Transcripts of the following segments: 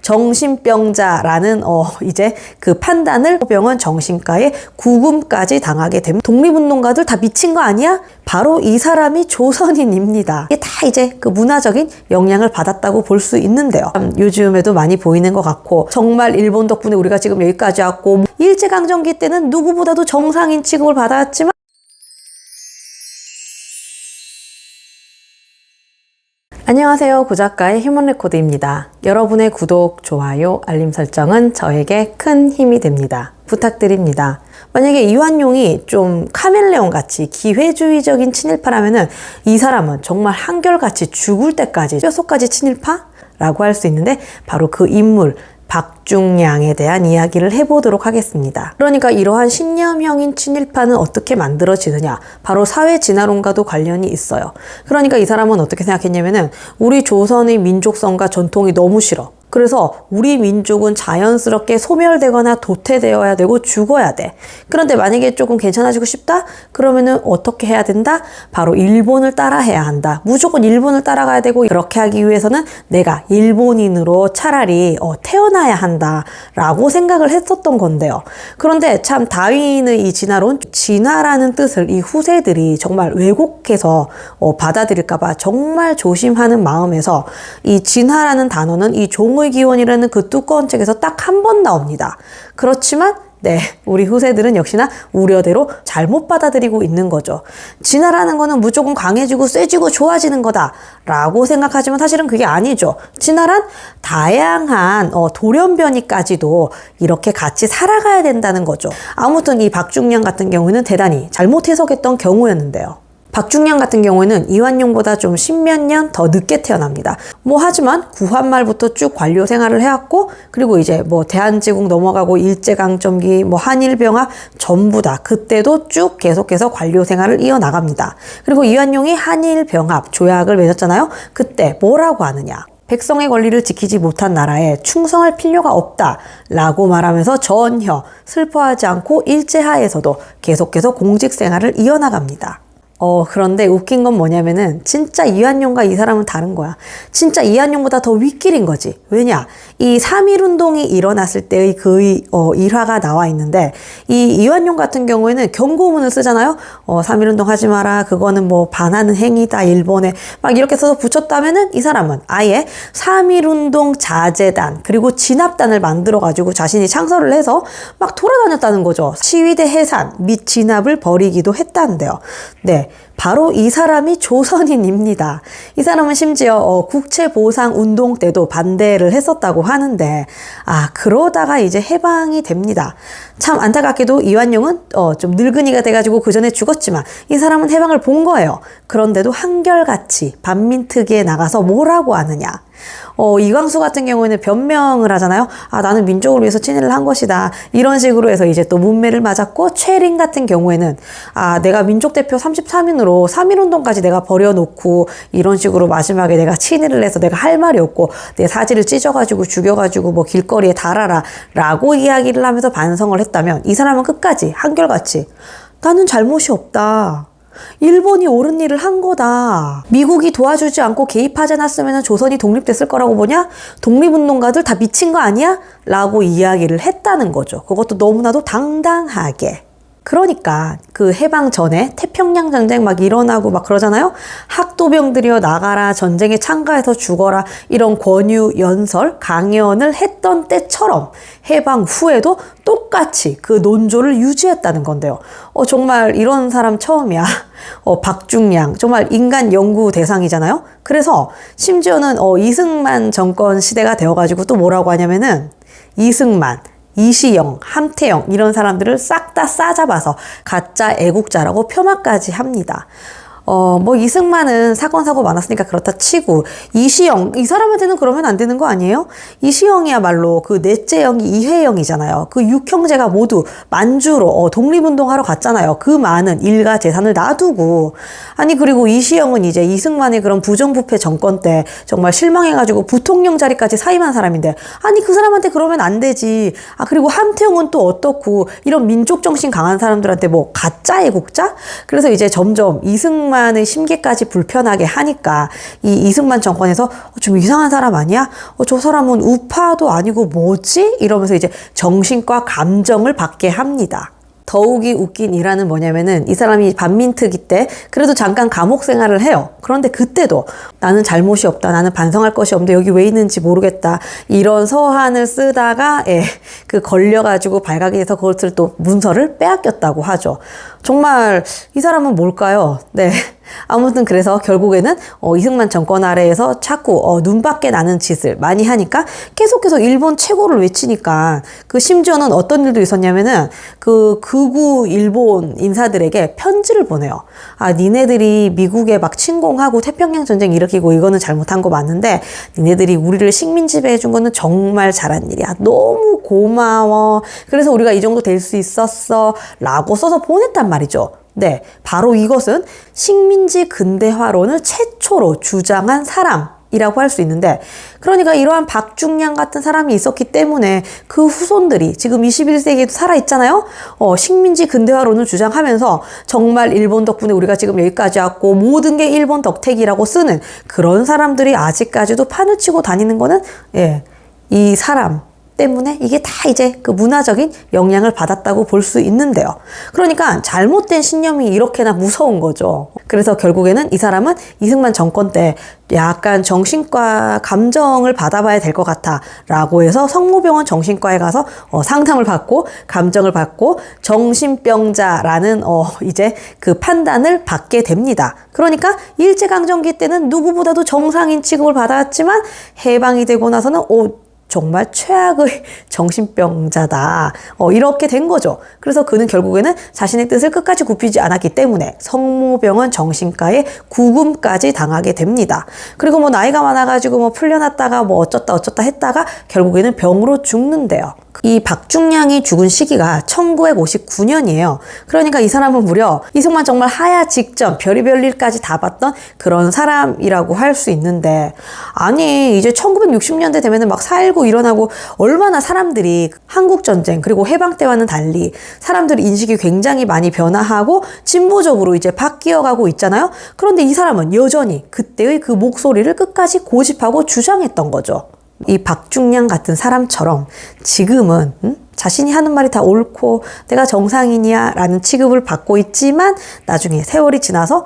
정신병자라는 이제 그 판단을 병원 정신과에 구금까지 당하게 됩니다. 독립운동가들 다 미친 거 아니야? 바로 이 사람이 조선인입니다. 이게 다 이제 그 문화적인 영향을 받았다고 볼 수 있는데요. 요즘에도 많이 보이는 것 같고, 정말 일본 덕분에 우리가 지금 여기까지 왔고, 일제강점기 때는 누구보다도 정상인 취급을 받았지만 안녕하세요. 고작가의 휴먼레코드입니다. 여러분의 구독, 좋아요, 알림 설정은 저에게 큰 힘이 됩니다. 부탁드립니다. 만약에 이완용이 좀 카멜레온 같이 기회주의적인 친일파라면은 이 사람은 정말 한결같이 죽을 때까지 뼛속까지 친일파라고 할 수 있는데, 바로 그 인물 박중량에 대한 이야기를 해보도록 하겠습니다. 그러니까 이러한 신념형인 친일파는 어떻게 만들어지느냐, 바로 사회진화론과도 관련이 있어요. 그러니까 이 사람은 어떻게 생각했냐면은, 우리 조선의 민족성과 전통이 너무 싫어. 그래서 우리 민족은 자연스럽게 소멸되거나 도태되어야 되고 죽어야 돼. 그런데 만약에 조금 괜찮아지고 싶다? 그러면은 어떻게 해야 된다? 바로 일본을 따라해야 한다. 무조건 일본을 따라가야 되고, 그렇게 하기 위해서는 내가 일본인으로 차라리 태어나야 한다 라고 생각을 했었던 건데요. 그런데 참 다윈의 이 진화론, 진화라는 뜻을 이 후세들이 정말 왜곡해서 받아들일까봐 정말 조심하는 마음에서, 이 진화라는 단어는 이 종의 기원이라는 그 두꺼운 책에서 딱 한 번 나옵니다. 그렇지만 우리 후세들은 역시나 우려대로 잘못 받아들이고 있는 거죠. 진화라는 거는 무조건 강해지고 세지고 좋아지는 거다 라고 생각하지만 사실은 그게 아니죠. 진화란 다양한 돌연변이까지도 이렇게 같이 살아가야 된다는 거죠. 아무튼 이 박중량 같은 경우는 대단히 잘못 해석했던 경우였는데요. 박중량 같은 경우에는 이완용보다 좀 십몇 년 더 늦게 태어납니다. 하지만 구한말부터 쭉 관료 생활을 해왔고, 그리고 이제 대한제국 넘어가고 일제강점기, 한일병합 전부 다 그때도 쭉 계속해서 관료 생활을 이어나갑니다. 그리고 이완용이 한일병합 조약을 맺었잖아요. 그때 뭐라고 하느냐? 백성의 권리를 지키지 못한 나라에 충성할 필요가 없다라고 말하면서 전혀 슬퍼하지 않고 일제하에서도 계속해서 공직 생활을 이어나갑니다. 그런데 웃긴 건 뭐냐면은, 진짜 이완용과 이 사람은 다른 거야. 진짜 이완용보다 더 윗길인 거지. 왜냐? 이 3.1운동이 일어났을 때의 그 일화가 나와 있는데, 이 이완용 같은 경우에는 경고문을 쓰잖아요? 3.1운동 하지 마라. 그거는 반하는 행위다. 일본에. 막 이렇게 써서 붙였다면은, 이 사람은 아예 3.1운동 자제단, 그리고 진압단을 만들어가지고 자신이 창설을 해서 막 돌아다녔다는 거죠. 시위대 해산 및 진압을 벌이기도 했다는데요. 바로 이 사람이 조선인입니다. 이 사람은 심지어 국채보상운동 때도 반대를 했었다고 하는데, 그러다가 이제 해방이 됩니다. 참 안타깝게도 이완용은 좀 늙은이가 돼가지고 그 전에 죽었지만, 이 사람은 해방을 본 거예요. 그런데도 한결같이 반민특위에 나가서 뭐라고 하느냐? 이광수 같은 경우에는 변명을 하잖아요. 나는 민족을 위해서 친일을 한 것이다. 이런 식으로 해서 이제 또 문매를 맞았고, 최린 같은 경우에는 내가 민족대표 33인으로 3.1운동까지 내가 버려놓고 이런 식으로 마지막에 내가 친일을 해서 내가 할 말이 없고 내 사지를 찢어가지고 죽여가지고 길거리에 달아라 라고 이야기를 하면서 반성을 했다면, 이 사람은 끝까지 한결같이 나는 잘못이 없다. 일본이 옳은 일을 한 거다. 미국이 도와주지 않고 개입하지 않았으면 조선이 독립됐을 거라고 보냐? 독립운동가들 다 미친 거 아니야? 라고 이야기를 했다는 거죠. 그것도 너무나도 당당하게. 그러니까 그 해방 전에 태평양 전쟁 막 일어나고 막 그러잖아요. 학도병들이여 나가라, 전쟁에 참가해서 죽어라, 이런 권유, 연설, 강연을 했던 때처럼 해방 후에도 똑같이 그 논조를 유지했다는 건데요. 정말 이런 사람 처음이야. 박중량 정말 인간 연구 대상이잖아요. 그래서 심지어는 이승만 정권 시대가 되어가지고 또 뭐라고 하냐면은, 이승만, 이시영, 함태영 이런 사람들을 싹 다 싸잡아서 가짜 애국자라고 폄하까지 합니다. 이승만은 사건 사고 많았으니까 그렇다 치고, 이시영 이 사람한테는 그러면 안 되는 거 아니에요? 이시영이야말로 그 넷째 형이 이회영이잖아요. 그 6형제가 모두 만주로 독립운동하러 갔잖아요. 그 많은 일가 재산을 놔두고. 그리고 이시영은 이제 이승만의 그런 부정부패 정권 때 정말 실망해가지고 부통령 자리까지 사임한 사람인데, 그 사람한테 그러면 안 되지. 그리고 함태영은 또 어떻고, 이런 민족 정신 강한 사람들한테 가짜 애국자? 그래서 이제 점점 이승만 이승만의 심기까지 불편하게 하니까 이 이승만 정권에서 좀 이상한 사람 아니야? 저 사람은 우파도 아니고 뭐지? 이러면서 이제 정신과 감정을 받게 합니다. 더욱이 웃긴 일화는 뭐냐면은 이 사람이 반민특위 때 그래도 잠깐 감옥 생활을 해요. 그런데 그때도 나는 잘못이 없다. 나는 반성할 것이 없는데 여기 왜 있는지 모르겠다. 이런 서한을 쓰다가 그 걸려가지고 발각이 돼서 그것을 또 문서를 빼앗겼다고 하죠. 정말 이 사람은 뭘까요? 네. 아무튼 그래서 결국에는 이승만 정권 아래에서 자꾸 눈밖에 나는 짓을 많이 하니까 계속해서 일본 최고를 외치니까 그 심지어는 어떤 일도 있었냐면은 그 극우 일본 인사들에게 편지를 보내요. 아, 니네들이 미국에 막 침공하고 태평양 전쟁 일으키고 이거는 잘못한 거 맞는데 니네들이 우리를 식민 지배해 준 거는 정말 잘한 일이야. 너무 고마워. 그래서 우리가 이 정도 될 수 있었어. 라고 써서 보냈단 말이죠. 네, 바로 이것은 식민지 근대화론을 최초로 주장한 사람이라고 할 수 있는데, 그러니까 이러한 박중량 같은 사람이 있었기 때문에 그 후손들이 지금 21세기에도 살아있잖아요. 식민지 근대화론을 주장하면서 정말 일본 덕분에 우리가 지금 여기까지 왔고 모든 게 일본 덕택이라고 쓰는 그런 사람들이 아직까지도 판을 치고 다니는 거는 이 사람 때문에 이게 다 이제 그 문화적인 영향을 받았다고 볼 수 있는데요. 그러니까 잘못된 신념이 이렇게나 무서운 거죠. 그래서 결국에는 이 사람은 이승만 정권 때 약간 정신과 감정을 받아봐야 될 것 같아 라고 해서 성모병원 정신과에 가서 상담을 받고 감정을 받고 정신병자라는 이제 그 판단을 받게 됩니다. 그러니까 일제강점기 때는 누구보다도 정상인 취급을 받았지만 해방이 되고 나서는 정말 최악의 정신병자다. 이렇게 된 거죠. 그래서 그는 결국에는 자신의 뜻을 끝까지 굽히지 않았기 때문에 성모병원 정신과에 구금까지 당하게 됩니다. 그리고 뭐 나이가 많아가지고 뭐 풀려났다가 뭐 어쩌다 했다가 결국에는 병으로 죽는데요. 이 박중량이 죽은 시기가 1959년이에요. 그러니까 이 사람은 무려 이승만 정말 하야 직전 별의별 일까지 다 봤던 그런 사람이라고 할 수 있는데, 아니 이제 1960년대 되면은 막 4.19 일어나고 얼마나 사람들이 한국전쟁 그리고 해방 때와는 달리 사람들 인식이 굉장히 많이 변화하고 진보적으로 이제 바뀌어가고 있잖아요. 그런데 이 사람은 여전히 그때의 그 목소리를 끝까지 고집하고 주장했던 거죠. 이 박중량 같은 사람처럼 지금은 자신이 하는 말이 다 옳고 내가 정상인이야 라는 취급을 받고 있지만 나중에 세월이 지나서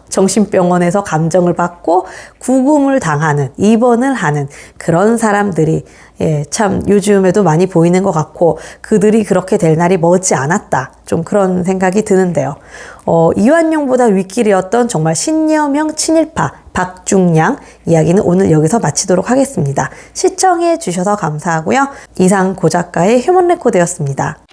정신병원에서 감정을 받고 구금을 당하는, 입원을 하는 그런 사람들이 참 요즘에도 많이 보이는 것 같고 그들이 그렇게 될 날이 머지 않았다. 좀 그런 생각이 드는데요. 이완용보다 윗길이었던 정말 신여명 친일파 박중량 이야기는 오늘 여기서 마치도록 하겠습니다. 시청해 주셔서 감사하고요. 이상 고 작가의 휴먼 레코드였습니다.